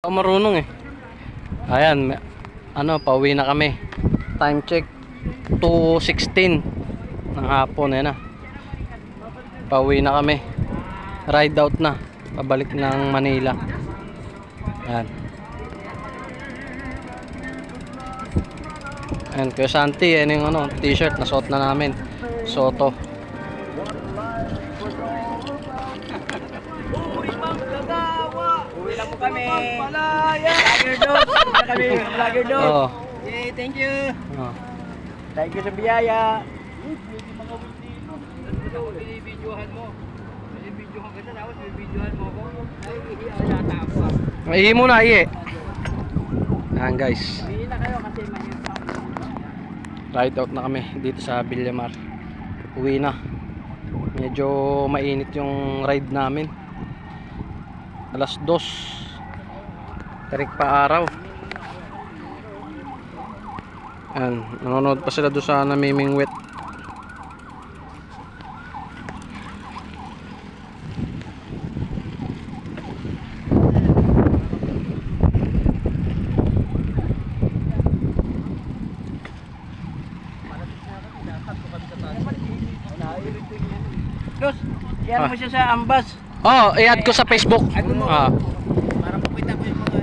Ako marunong eh. Ayan, pauwi na kami. Time check 2:16 ng hapon, ayan na. Pauwi na kami. Ride out na. Pabalik ng Manila. Ayan. Ayan, Kuya Santi, ayan yung t-shirt na suot na namin. Soto. Uwi lang po kami. Vlogger Dog. Kami Vlogger Dog. Oo. Yay, thank you. Oh. Thank you sa biyaya. Binibidyohan mo. Binibidyohan kita tapos binibidyohan mo ako. Ay, yata ako. Ihi muna, ihi. Ayan guys. Hindi na kayo kasi mahirap. Ride out na kami dito sa Villamar. Uwi na. Medyo mainit yung ride namin. Alas 2. Tarik pa araw. Ayan, nanonood pa sila doon sa Namimingwit. Dos, yan mo siya sa ambas. Oh, i-add ko sa Facebook. Add mo. Ah. Para makita ko yung mga